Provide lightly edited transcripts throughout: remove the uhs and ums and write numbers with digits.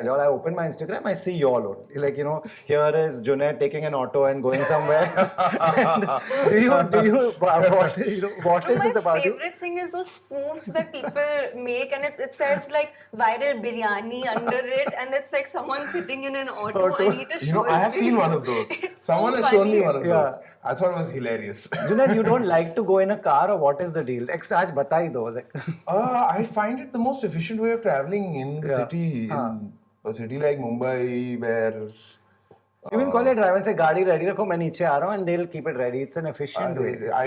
I open my Instagram, I see y'all only. Like, here is Junaid taking an auto and going somewhere. And what is My this about you? favorite thing is those spoofs that people make, and it says like viral biryani under it, and it's like someone sitting in an auto. I need to show I have it. seen one of those. It's Someone so has shown me funny. one of Yeah. those. I thought it was hilarious. Junaid, you don't like to go in a car, or what is the deal? Extra, aaj bata hi do. Like, I find it the most efficient way of traveling in the city. In a city like Mumbai, where you can call your driver and say, "Gaadi ready rakho, main niche aa raha hu," and they'll keep it ready. It's an efficient way. I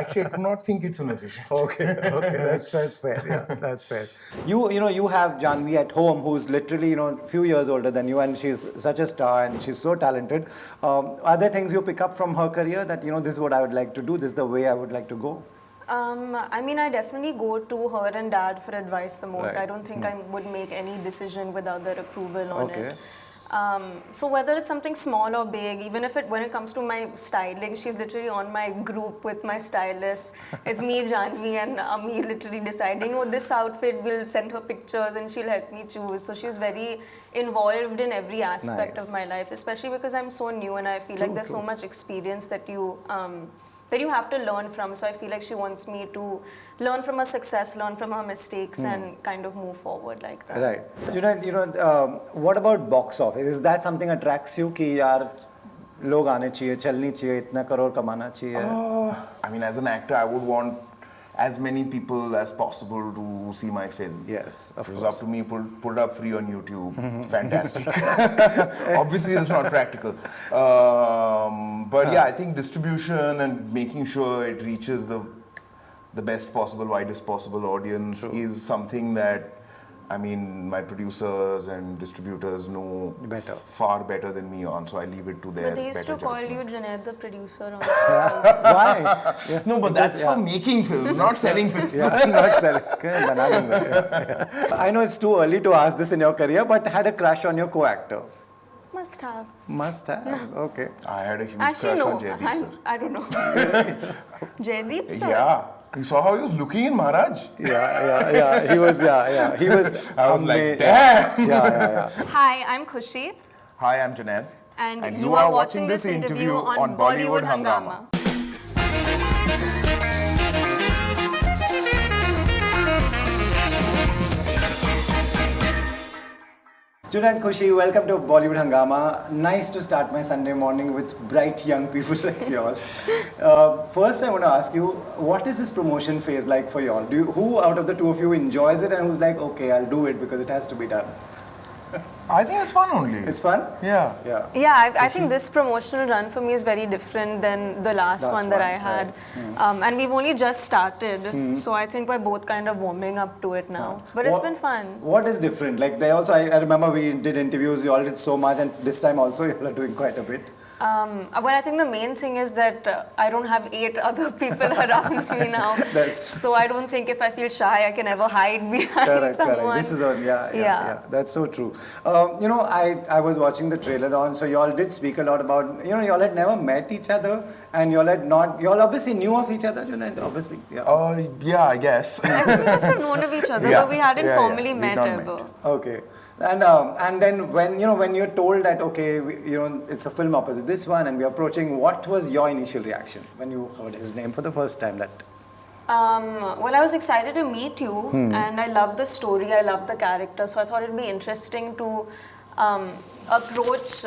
actually, I do not think it's an efficient. Okay, that's fair. Yeah, that's fair. You have Janvi at home, who's literally, a few years older than you, and she's such a star and she's so talented. Are there things you pick up from her career that, this is what I would like to do, this is the way I would like to go? I mean, I definitely go to her and dad for advice the most. Right. I don't think I would make any decision without their approval on Okay. it. So whether it's something small or big, even if when it comes to my styling, she's literally on my group with my stylist. It's me, Janvi, and me literally deciding, this outfit, we'll send her pictures and she'll help me choose. So she's very involved in every aspect of my life, especially because I'm so new and I feel like there's so much experience that you have to learn from. So I feel like she wants me to learn from her success, learn from her mistakes, and kind of move forward like that. Right. Junaid, what about box office? Is that something attracts you कि यार लोग आने चाहिए, चलनी चाहिए, इतना करोड़ कमाना चाहिए? I mean, as an actor, I would want as many people as possible to see my film. Yes, of If it was course. up to me, put it up free on YouTube. Fantastic. Obviously, it's not practical. But yeah, I think distribution and making sure it reaches the best possible, widest possible audience is something that, I mean, my producers and distributors know far better than me on, so I leave it to their But they used to better call judgment. you Junaid the producer on Why? Yeah. No, but that's for making films, not selling films. Yeah, not selling. Okay, bana dunga. Yeah. I know it's too early to ask this in your career, but had a crush on your co-actor? Must have. Must have. Yeah. Okay. I had a huge Actually, crush no. on Jaideep sir. I don't know. Jaideep sir? Yeah. You saw how he was looking in Maharaj? Yeah. He was, He was. I was like, damn. Yeah. Hi, I'm Khushi. Hi, I'm Junaid. And you are watching this interview on Bollywood Hungama. Junaid, Khushi, welcome to Bollywood Hungama. Nice to start my Sunday morning with bright young people like y'all. First, I want to ask you, what is this promotion phase like for y'all? Who out of the two of you enjoys it and who's like, okay, I'll do it because it has to be done? I think it's fun only. It's fun? Yeah. Yeah, I think this promotional run for me is very different than the last one that I had. Right. And we've only just started, so I think we're both kind of warming up to it now. But it's been fun. What is different? Like they also, I remember we did interviews, you all did so much, and this time also you all are doing quite a bit. Well, I think the main thing is that I don't have 8 other people around me now. That's true. So I don't think if I feel shy, I can ever hide behind someone. Correct. This is on, yeah. That's so true. I was watching the trailer on, so you all did speak a lot about, you all had never met each other, and you all obviously knew of each other, Junaid, obviously. Yeah. Yeah, I guess. I think we must have known of each other, but we hadn't formally met ever. Okay. And then when you're told that okay, it's a film opposite this one and we're approaching, what was your initial reaction when you heard his name for the first time? Well, I was excited to meet you, and I love the story, I love the character, so I thought it'd be interesting to approach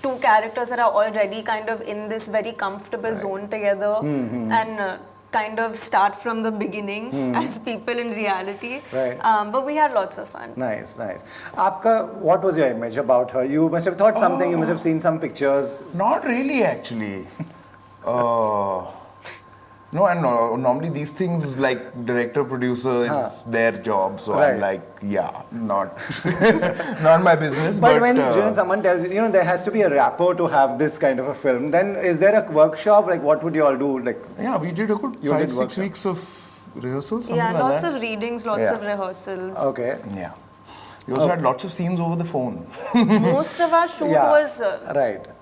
2 characters that are already kind of in this very comfortable zone together and kind of start from the beginning as people in reality. Right. But we had lots of fun. Nice. What was your image about her? You must have thought something, you must have seen some pictures. Not really, actually. No, and normally these things like director, producer, it's their job. So I'm like, yeah, not my business. But when someone tells you, there has to be a rapport to have this kind of a film, then is there a workshop? Like, what would you all do? Like, yeah, we did a good 5-6 weeks of rehearsals. Yeah, like lots that. of readings, lots of rehearsals. Okay. Yeah. We also had lots of scenes over the phone. Most of our shoot was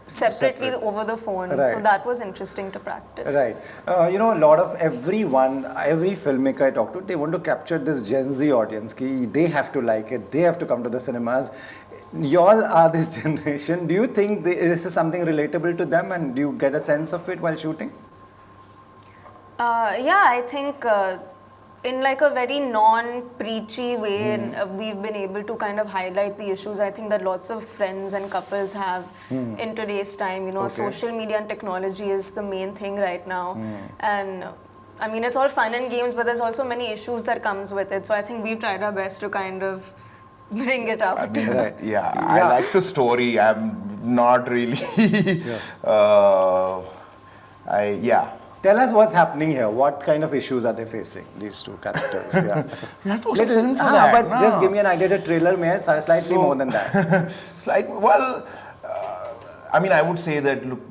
separately over the phone, so that was interesting to practice. Right. A lot of every filmmaker I talk to, they want to capture this Gen Z audience. They have to like it. They have to come to the cinemas. y'all are this generation. Do you think this is something relatable to them, and do you get a sense of it while shooting? Yeah, I think in like a very non-preachy way, we've been able to kind of highlight the issues I think that lots of friends and couples have in today's time. You know, Okay. social media and technology is the main thing right now. And I mean, it's all fun and games, but there's also many issues that comes with it. So I think we've tried our best to kind of bring it out. I mean, Right. I like the story. I'm not really. Tell us what's happening here. What kind of issues are they facing, these two characters? Yeah. You have to watch the film for that. But no. just give me an idea. The trailer may slightly more than that. I mean, I would say that look,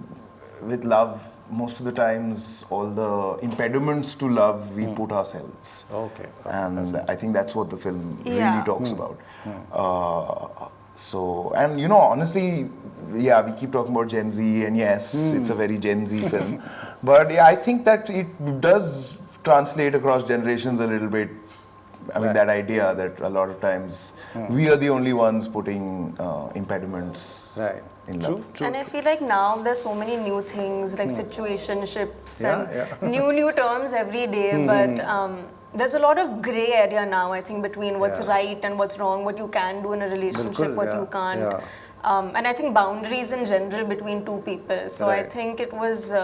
with love, most of the times, all the impediments to love we put ourselves. Okay. And I think that's what the film really Yeah. talks about. So, and you know, honestly, yeah, we keep talking about Gen Z, and yes, it's a very Gen Z film. But yeah, I think that it does translate across generations a little bit. I mean, that idea that a lot of times we are the only ones putting impediments in love. True. And I feel like now there's so many new things like situationships Yeah, and new terms every day, but there's a lot of gray area now, I think, between what's right and what's wrong, what you can do in a relationship, what you can't. Yeah. And I think boundaries in general between two people. So I Right. think it was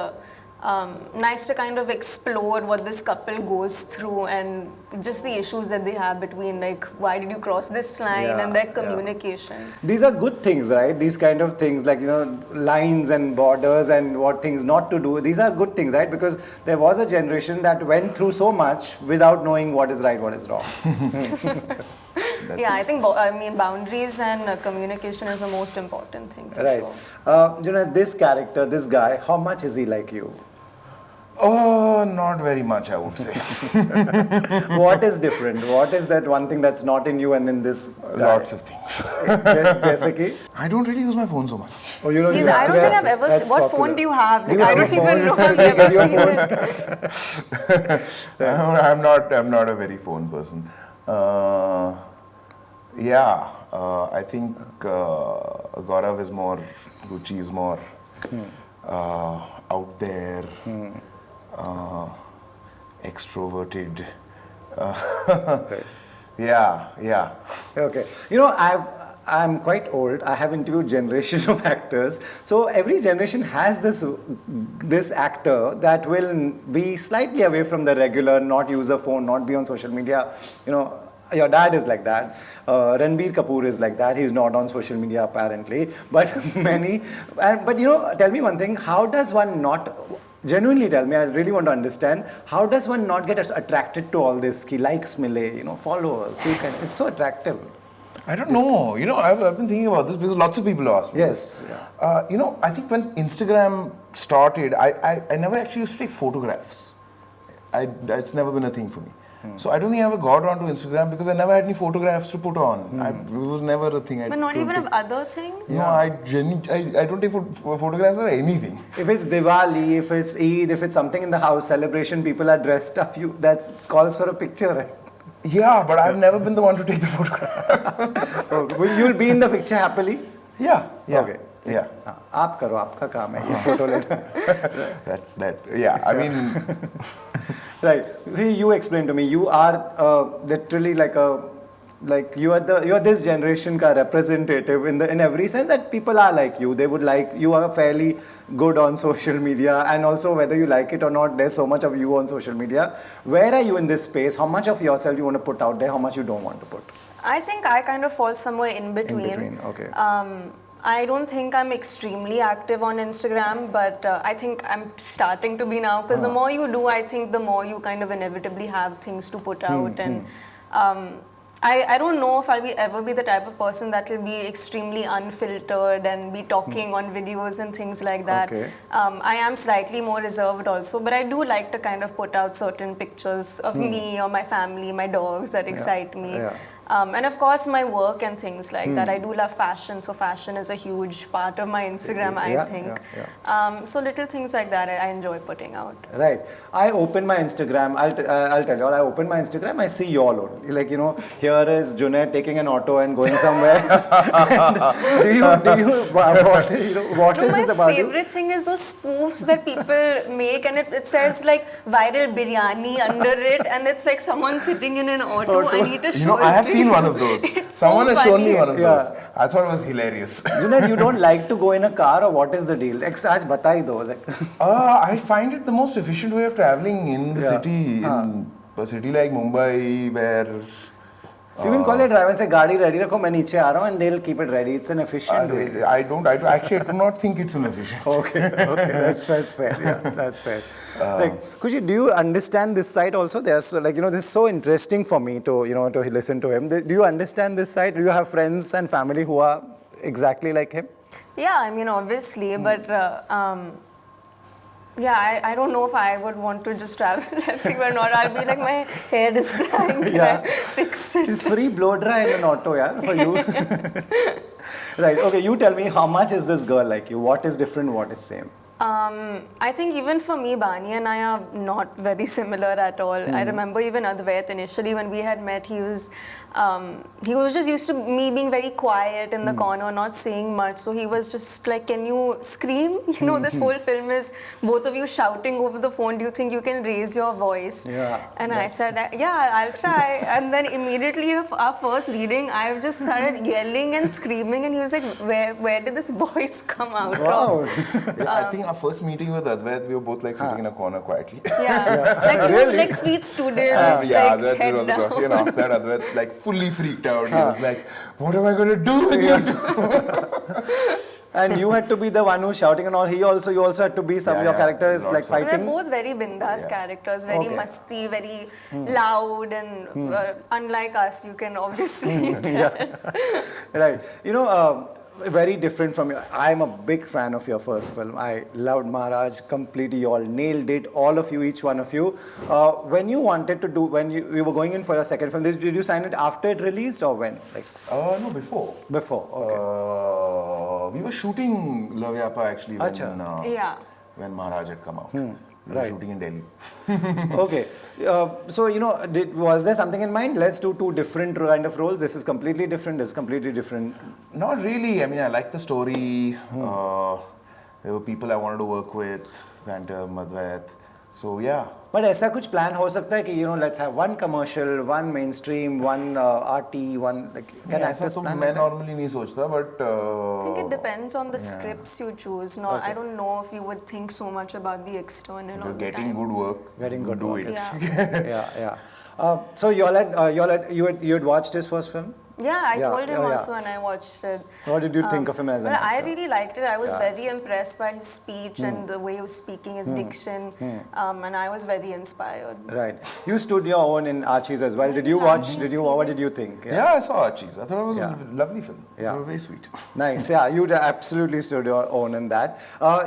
nice to kind of explore what this couple goes through and just the issues that they have between, like, why did you cross this line, Yeah, and their yeah. communication. These are good things, right? These kind of things, like, you know, lines and borders and what things not to do. These are good things, right? Because there was a generation that went through so much without knowing what is right, what is wrong. Yeah, I think boundaries and communication is the most important thing for Right. sure. You know, this character, this guy, how much is he like you? Oh, not very much, I would say. What is different? What is that one thing that's not in you and in this guy? Lots of things. Jaise ki? I don't really use my phone so much. Oh, you don't I use don't it. think I've ever That's seen. What popular. phone do you have? Do you Like, I have a don't even know phone? I've Give ever your seen phone. it. I'm not a very phone person. I think Gaurav is more, Gucci is more out there, extroverted. Yeah. Okay. You know, I'm quite old. I have interviewed generation of actors. So every generation has this actor that will be slightly away from the regular, not use a phone, not be on social media. You know, your dad is like that. Ranbir Kapoor is like that. He's not on social media apparently. But but you know, tell me one thing. How does one not? Genuinely tell me, I really want to understand, how does one not get attracted to all this? He likes Mile, you know, followers, these kind of, it's so attractive. I don't know. You know, I've been thinking about this because lots of people ask me Yes. this. You know, I think when Instagram started, I never actually used to take photographs. It's never been a thing for me. So I don't think I ever got onto Instagram because I never had any photographs to put on. It was never a thing. But not even of other things? No, I don't take photographs of anything. If it's Diwali, if it's Eid, if it's something in the house, celebration, people are dressed up, that calls for a picture, right? Yeah, but I've never been the one to take the photograph. Well, you'll be in the picture happily? Yeah. Okay. Yeah. आप करो, आपका काम है ये photo लेना. Yeah, I mean... Right. You explain to me. You are literally you are this generation ka representative in every sense that people are like you. They would like, you are fairly good on social media, and also whether you like it or not, there's so much of you on social media. Where are you in this space? How much of yourself you want to put out there? How much you don't want to put? I think I kind of fall somewhere in between. In between, okay. I don't think I'm extremely active on Instagram, but I think I'm starting to be now, because the more you do, I think the more you kind of inevitably have things to put out. And I don't know if I'll ever be the type of person that will be extremely unfiltered and be talking on videos and things like that. Okay. I am slightly more reserved also, but I do like to kind of put out certain pictures of me or my family, my dogs that excite me. Yeah. And of course, my work and things like that. I do love fashion, so fashion is a huge part of my Instagram, I think. So little things like that I enjoy putting out. Right. I open my Instagram. I'll tell you all. I open my Instagram. I see you all only. Like, you know, here is Junaid taking an auto and going somewhere. What is this about My favorite thing is those spoofs that people make, and it says like viral biryani under it, and it's like someone sitting in an auto. I need to show You know, I have seen one of those. Someone has shown me one of those. I thought it was hilarious. Junaid, you don't like to go in a car, or what is the deal? Aaj batai do. Like. I find it the most efficient way of traveling in the city. In a city like Mumbai, where you can call your driver and say, "Gaadi ready rakho, main niche aa raha hu," and they'll keep it ready. It's an efficient way. Actually, I do not think it's an efficient. Okay, that's fair. Yeah, that's fair. Like, Khushi, do you understand this side also? There's like, you know, this is so interesting for me to, you know, to listen to him. Do you understand this side? Do you have friends and family who are exactly like him? Yeah, I mean, obviously, but yeah, I don't know if I would want to just travel everywhere or not. I'll be like, my hair is drying, can I fix it? It's free blow dry in an auto, yeah, for you. Right, okay, you tell me, how much is this girl like you? What is different, what is same? I think even for me, Bani and I are not very similar at all. I remember even Advait initially when we had met, he was just used to me being very quiet in the corner, not saying much. So he was just like, "Can you scream?" You know, this whole film is both of you shouting over the phone. Do you think you can raise your voice? Yeah. And I said, "Yeah, I'll try." And then immediately our first reading, I've just started yelling and screaming, and he was like, "Where did this voice come out Wow. from?" Yeah, I think our first meeting with Advait, we were both like sitting in a corner quietly. Yeah. Like two like sweet students, Yeah, like Advait head was the down. talking, and after that, Advait like fully freaked out. He was like, "What am I going to do with you two?" And you had to be the one who's shouting and all. You also had to be your character is like Lots of- They're fighting. both very bindas characters, very musty, very loud, and unlike us, you can obviously tell. Right. You know, very different from you. I'm a big fan of your first film. I loved Maharaj completely. You all nailed it. All of you, each one of you. When you wanted to do, when you were going in for your second film, did you sign it after it released or when? Like No, before. before. Okay. We were shooting Loveyapa actually when Maharaj had come out. We were shooting in Delhi. Okay. So, you know, was there something in mind? Let's do two different kind of roles. This is completely different. This is completely different. Not really. I mean, I liked the story. There were people I wanted to work with, Phantom, Advait. So, yeah. But ऐसा कुछ plan हो सकता है कि, you know, let's have one commercial, one mainstream, one RT, one like can actors plan? मैं normally नहीं सोचता, but I think it depends on the scripts you choose. No, I don't know if you would think so much about the external all you're the getting time. good work. Getting good do work. it. Yeah. So you had watched his first film? Yeah, I told him also and I watched it. What did you think of him as an Well, I actor? really liked it. I was very impressed by his speech and the way he was speaking, his diction, and I was very inspired. Right. You stood your own in Archie's as well. Did you watch? What did you think? Yeah, I saw Archie's. I thought it was a lovely film. Yeah. They were very sweet. Nice. Yeah, you absolutely stood your own in that.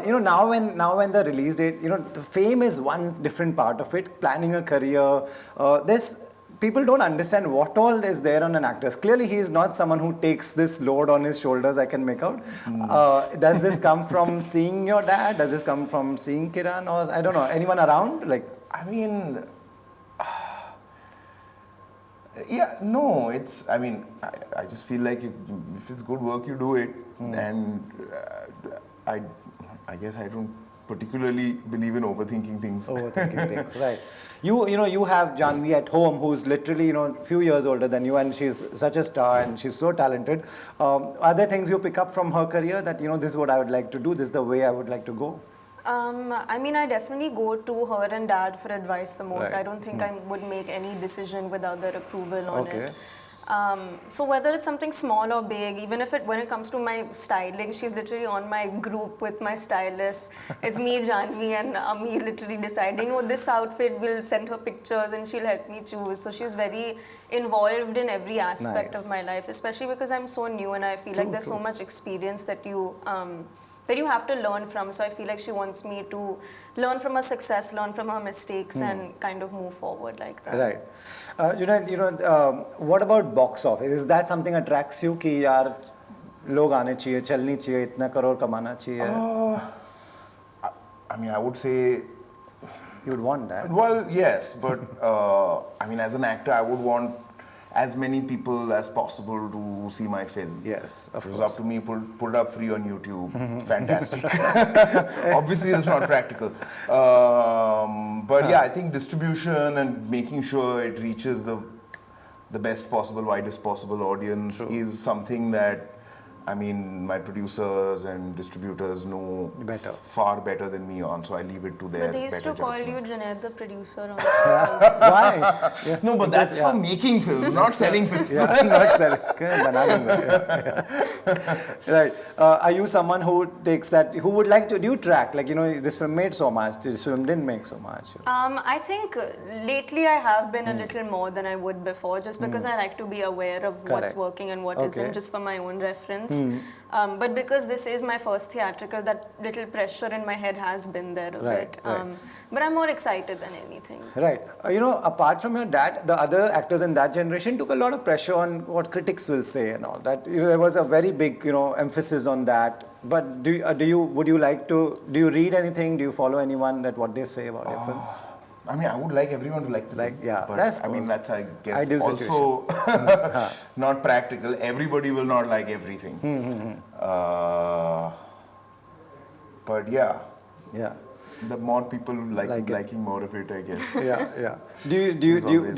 You know, now when the release date, you know, the fame is one different part of it. Planning a career, people don't understand what all is there on an actor. Clearly, he is not someone who takes this load on his shoulders, I can make out. Does this come from seeing your dad? Does this come from seeing Kiran? Or, I don't know, anyone around? Like, I mean, yeah, no, I just feel like if it's good work, you do it. And I guess I don't particularly believe in overthinking things. Right. You have Janvi at home, who's literally, a few years older than you, and she's such a star and she's so talented. Are there things you pick up from her career that, this is what I would like to do, this is the way I would like to go? I definitely go to her and dad for advice the most. Right. I don't think I would make any decision without their approval on it. So whether it's something small or big, even when it comes to my styling, she's literally on my group with my stylist. It's me, Janvi, and me literally deciding, this outfit, will send her pictures and she'll help me choose. So she's very involved in every aspect of my life, especially because I'm so new and I feel like there's so much experience that you that you have to learn from. So I feel like she wants me to learn from her success, learn from her mistakes, and kind of move forward like that. Right. Junaid, what about box office? Is that something attracts you कि यार लोग आने चाहिए, चलनी चाहिए, इतना करोड़ कमाना चाहिए? I mean, I would say, You would want that. well, yes, but I mean, as an actor, I would want as many people as possible to see my film. Yes, of If it was course. up to me, put it up free on YouTube. Fantastic. Obviously, it's not practical. But yeah, I think distribution and making sure it reaches the best possible, widest possible audience is something that, I mean, my producers and distributors know Better. far better than me on, so I leave it to their But they used better to call judgment. you Junaid the producer on Why? Yeah. No, but that's for making films, not selling films. Yeah, not selling. बना दूंगा. Right. Are you someone who takes that? Who would like to? Do you track? Like this film made so much. This film didn't make so much. I think lately I have been a little more than I would before, just because I like to be aware of what's Correct. working and what Okay. not just for my own reference. But because this is my first theatrical, that little pressure in my head has been there a Right, bit. right. But I'm more excited than anything. Right. Apart from your dad, the other actors in that generation took a lot of pressure on what critics will say and all that. There was a very big, emphasis on that. But do you read anything? Do you follow anyone that what they say about your film? I mean, I would like everyone to like the film. Yeah, but that's I mean, cool. that's, I guess, Ideal also not practical. Everybody will not like everything. But yeah, Yeah. the more people Like it. liking more of it, I guess. Yeah. Do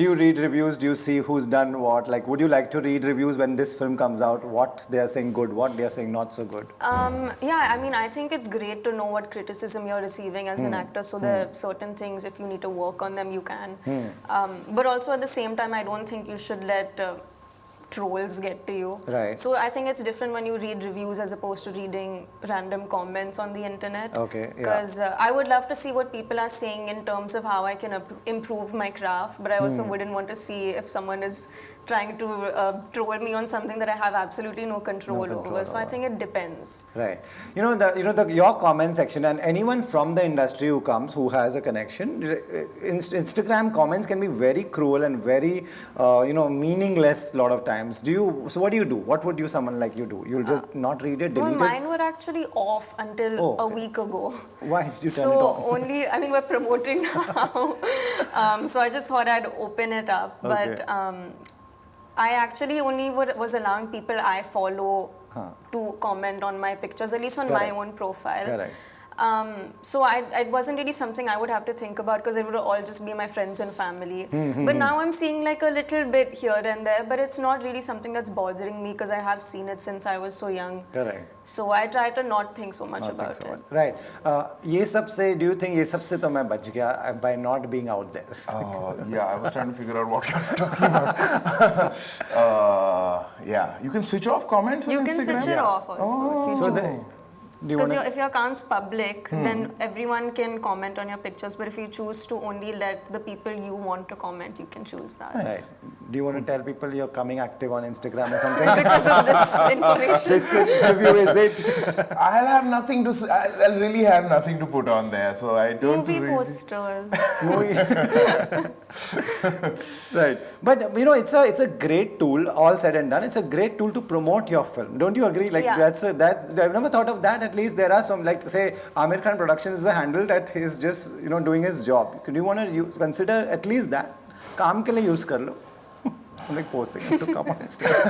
you read reviews? Do you see who's done what? Like, would you like to read reviews when this film comes out? What they are saying good, what they are saying not so good? Yeah, I mean, I think it's great to know what criticism you're receiving as an actor. So there are certain things, if you need to work on them, you can. But also at the same time, I don't think you should let trolls get to you. Right. So I think it's different when you read reviews as opposed to reading random comments on the internet. Okay, yeah. Because I would love to see what people are saying in terms of how I can improve my craft, but I also wouldn't want to see if someone is trying to troll me on something that I have absolutely no control over. So I think it depends. Right. Your comment section, and anyone from the industry who comes who has a connection, Instagram comments can be very cruel and very meaningless a lot of times. So what do you do? What would someone like you do? You'll just not read it, delete Mine were actually off until a week ago. Why did you turn So it off? only, I mean, we're promoting now. So I just thought I'd open it up. Okay. But I actually only was allowing people I follow to comment on my pictures, at least on my Correct. own profile. Correct. So it wasn't really something I would have to think about because it would all just be my friends and family. But now I'm seeing like a little bit here and there, but it's not really something that's bothering me because I have seen it since I was so young. Correct. So I try to not think so much Not about think so it. much. Right. Do you think ये सबसे तो मैं बच गया by not being out there? Yeah, I was trying to figure out what you're talking about. Yeah, you can switch off comments on You can Instagram? switch it off also. If you So choose. do you Because want if your account's public, then everyone can comment on your pictures. But if you choose to only let the people you want to comment, you can choose that. Right. Do you want to tell people you're coming active on Instagram or something? Because of this information. This interview is it? I'll have nothing to. I'll really have nothing to put on there, so I don't. Movie really- posters. Right. But it's a great tool. All said and done, it's a great tool to promote your film. Don't you agree? Like Yeah. I've never thought of that. At least there are some, like say Amir Khan Productions is a handle that is just doing his job. Could you want to consider at least that? काम के लिए use कर लो. I'm like posting it to come on Instagram.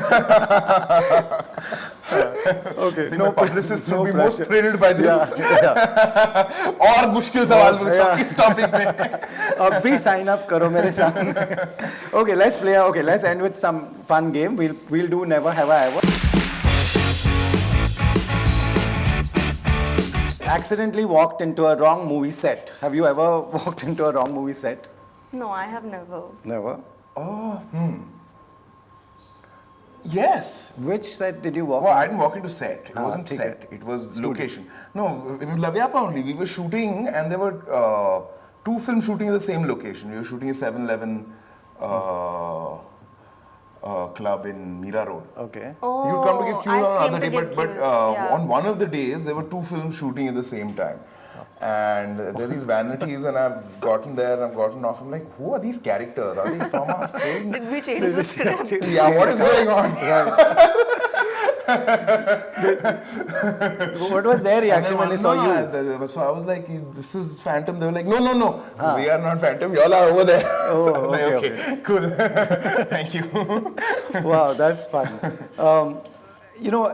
Okay. I think my publicists will be most pressure. thrilled by this. और मुश्किल सवाल पूछो इस topic में. अब भी sign up करो मेरे साथ. Okay, let's end with some fun game. We'll do never have I ever. Accidentally walked into a wrong movie set. Have you ever walked into a wrong movie set? No, I have never. Never. Yes. Which set did you walk? Well, I didn't walk into set. It wasn't ठीक set. है. It was location. No, it was Loveyapa only. We were shooting, and there were two film shooting in the same location. We were shooting a 7-Eleven club in Mira Road. Okay. Oh, You come to give cues I on came another to day, give but cues. Yeah. on one of the days there were 2 films shooting at the same time. And there are these vanities, and I've gotten there and I've gotten off. I'm like, who are these characters? Are they from our film? Did we change the script? Yeah, what is going on? What was their reaction when they saw you? So I was like, this is Phantom. They were like, no, we are not Phantom. You all are over there. Oh, I'm like, okay. cool. Thank you. Wow, that's fun.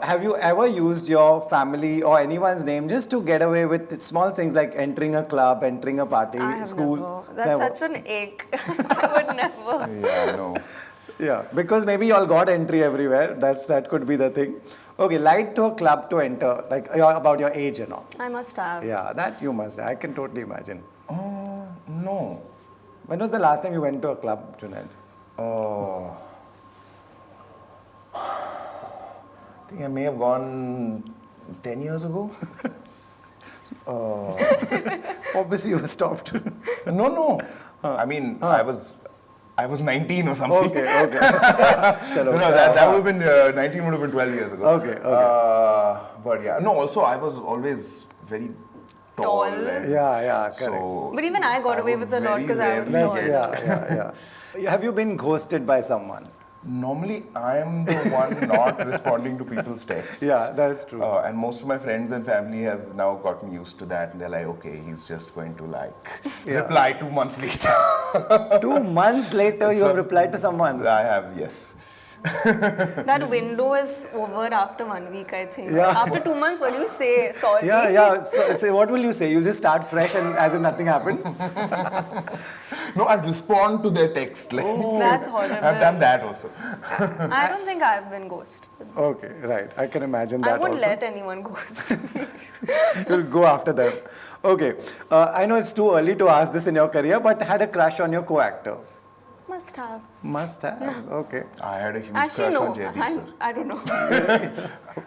Have you ever used your family or anyone's name just to get away with small things like entering a club, entering a party, I have school? never. That's such an ache. I would never. Yeah, no. Yeah, because maybe you all got entry everywhere. That could be the thing. Okay, lied to a club to enter, like about your age and all. I must have. Yeah, that you must. I can totally imagine. No. When was the last time you went to a club, Junaid? I think I may have gone 10 years ago. Obviously, you stopped. No. I mean, I was 19 or something. Okay. No, that would have been 19 would have been 12 years ago. Okay. But yeah, no. Also, I was always very tall. And Yeah, correct. so But even I got away with a lot because I was very tall. rarely Yeah. Have you been ghosted by someone? Normally, I am the one not responding to people's texts. Yeah, that's true. And most of my friends and family have now gotten used to that, and they're like, okay, he's just going to reply 2 months later. 2 months later, you have replied to someone. I have, yes. That window is over after 1 week, I think. Yeah. After 2 months, what do you say? Sorry. Yeah. So what will you say? You just start fresh and as if nothing happened? No, I respond to their text. That's horrible. I've done that also. I don't think I've been ghosted. Okay, right. I can imagine that I won't also. let anyone ghost me. You'll go after them. Okay. I know it's too early to ask this in your career, but had a crush on your co-actor? Must have. Must have. Okay. I had a huge Actually, crush no. on Jaideep sir. I don't know.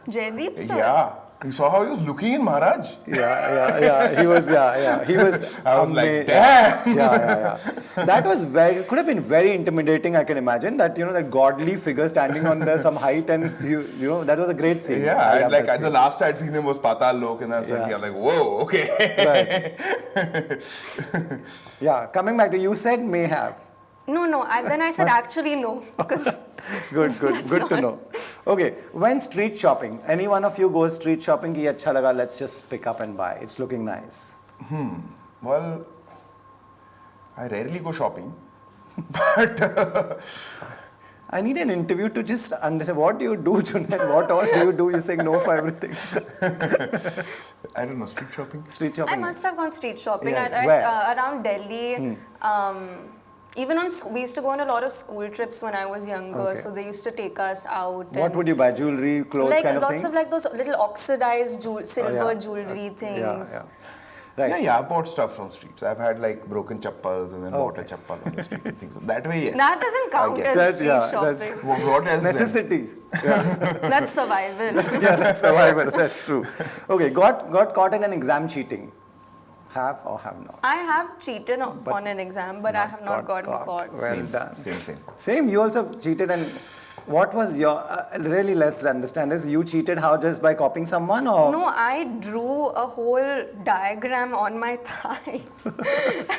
Jaideep sir? Yeah. You saw how he was looking in Maharaj? Yeah. He was, He was. I was like, damn. Yeah. That was could have been very intimidating, I can imagine. That, that godly figure standing on some height and, that was a great scene. Yeah, I and love that the scene. last I'd seen him was Patal Lok, and I was like, whoa, okay. Right. Yeah, coming back to you said may have. No. Then I said actually no. Because Good to know. Okay, when street shopping, any one of you goes street shopping, ki acha laga, let's just pick up and buy. It's looking nice. Well, I rarely go shopping, but I need an interview to just understand what do you do, Junaid? What all do you do? You're saying no for everything. I don't know, street shopping. Street shopping. I must have gone street shopping Yeah, where? around Delhi. Even we used to go on a lot of school trips when I was younger, Okay. so they used to take us out. What would you buy? Jewelry, clothes, like kind of lots things? of like those little oxidized silver yeah. jewelry things. Yeah. Right. Yeah, I bought stuff from streets. I've had broken chappals and then bought a chappal on the street and things. That way, yes. That doesn't count I guess. as street That's shopping. What else then? Necessity. That's survival. Yeah, that's survival. That's true. Okay, got caught in an exam cheating. Have or have not? I have cheated on an exam, but I have not gotten caught. Well done. Same. Same, you also cheated, and what was your, really let's understand this, you cheated how, just by copying someone or? No, I drew a whole diagram on my thigh.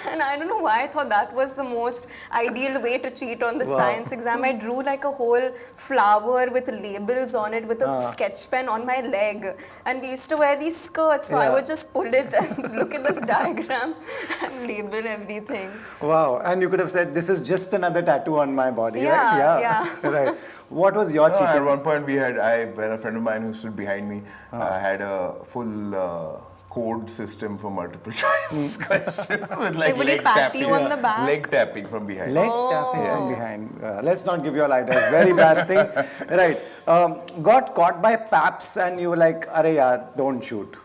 And I don't know why I thought that was the most ideal way to cheat on the science exam. I drew like a whole flower with labels on it with a sketch pen on my leg. And we used to wear these skirts, so I would just pull it and look at this diagram and label everything. Wow, and you could have said, this is just another tattoo on my body, right? Yeah. Right. What was your No, cheating? at one point a friend of mine who stood behind me had a full code system for multiple choice questions with Like, would he leg pat tapping. you on the back? Leg tapping from behind. Leg tapping from behind. Let's not give you a light. Very bad thing. Right. Got caught by paps and you were like, "Arey yaar, don't shoot."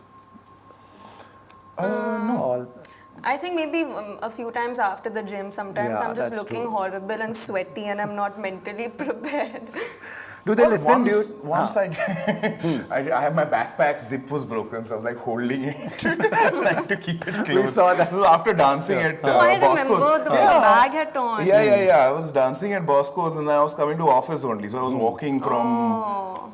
No. I think maybe a few times after the gym, sometimes Yeah, I'm just that's looking true. horrible and sweaty and I'm not mentally prepared. Do they listen? Do you? Once I have my backpack zip was broken, so I was like holding it like to keep it closed. We saw that. This was after dancing at Oh, I remember Bosco's. the bag had torn. Yeah. I was dancing at Bosco's and I was coming to office only. So I was walking from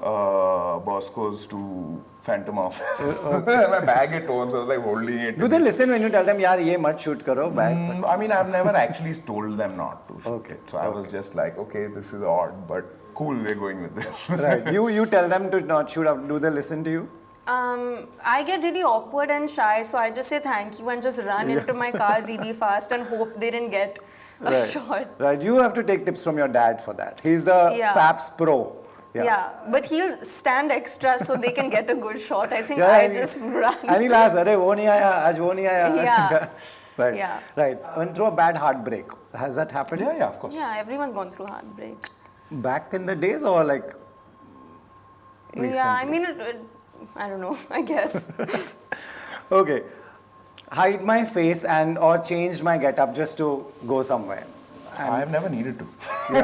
Bosco's to Phantom Office. My bag had torn, so I was like holding it. Do they listen when you tell them, "Yaar, ye mat shoot karo bag"? I mean, I've never actually told them not to. Okay. So I was just like, okay, this is odd, but cool, we're going with this. Right. You tell them to not shoot up. Do they listen to you? I get really awkward and shy, so I just say thank you and just run into my car really fast and hope they didn't get a shot. Right. You have to take tips from your dad for that. He's the Paps Pro. Yeah, but he'll stand extra so they can get a good shot. I think I just run. And he'll ask, "Arey, wo nahi aaya, aaj wo nahi aaya." Yeah. Right. Yeah. Right. Went through a bad heartbreak. Has that happened? Yeah, of course. Yeah, everyone's gone through heartbreak. Back in the days or like recently? Yeah, I mean, I don't know, I guess. Okay. Hide my face and or changed my getup just to go somewhere. I have never needed to. No,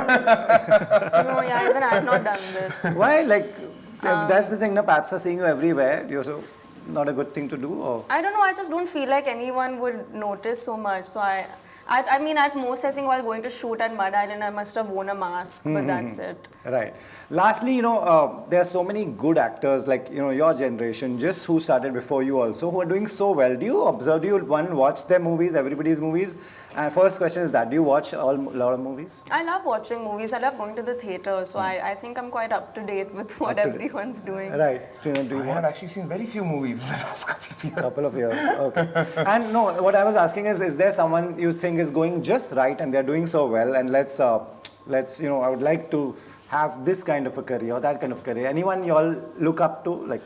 yeah, even I've not done this. Why? Like, that's the thing, the Paps are seeing you everywhere. You're so not a good thing to do? Or? I don't know, I just don't feel like anyone would notice so much. So I mean, at most, I think while going to shoot at Mud Island, I must have worn a mask, but that's it. Right. Lastly, there are so many good actors, like, your generation, just who started before you also, who are doing so well. Do you observe, watch their movies, everybody's movies? And first question is that, do you watch a lot of movies? I love watching movies. I love going to the theatre. So I think I'm quite up to date with what everyone's doing. Right. Do you I have actually seen very few movies in the last couple of years. Couple of years, okay. And no, what I was asking is there someone you think is going just right and they're doing so well, and let's I would like to have this kind of a career or that kind of career. Anyone you all look up to, like?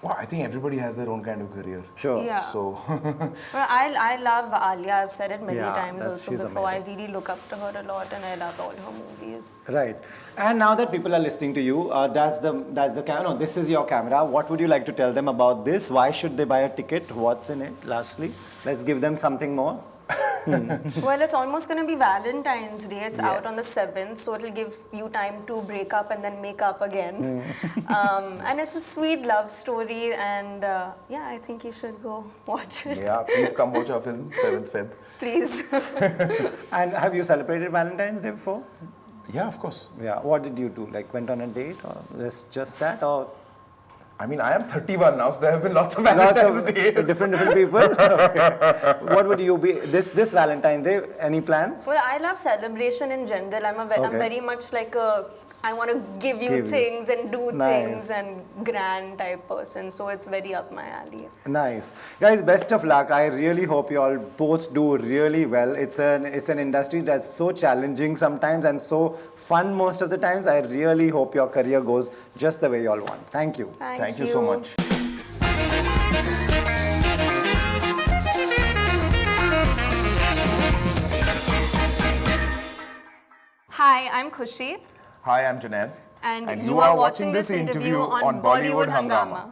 Well, I think everybody has their own kind of career. Sure. Yeah. So. Well, I love Alia. I've said it many times also she's before. amazing. I really look up to her a lot, and I love all her movies. Right. And now that people are listening to you, that's the camera. No, this is your camera. What would you like to tell them about this? Why should they buy a ticket? What's in it? Lastly, let's give them something more. Well, it's almost going to be Valentine's Day. It's out on the 7th, so it'll give you time to break up and then make up again. And it's a sweet love story, and I think you should go watch it. Yeah, please come watch our film, 7th Feb. Please. And have you celebrated Valentine's Day before? Yeah, of course. Yeah. What did you do? Like went on a date or just that or? I mean, I am 31 now, so there have been lots of Valentine's Days. Different people. Okay. What would you be this Valentine's Day? Any plans? Well, I love celebration in general. I'm very much like I want to give you things and do things and grand type person. So it's very up my alley. Nice. Guys, best of luck. I really hope you all both do really well. It's an industry that's so challenging sometimes and so fun most of the times. I really hope your career goes just the way you all want. Thank you. Thank you so much. Hi, I'm Khushi. Hi, I'm Junaid. And you are watching this interview on Bollywood Hungama.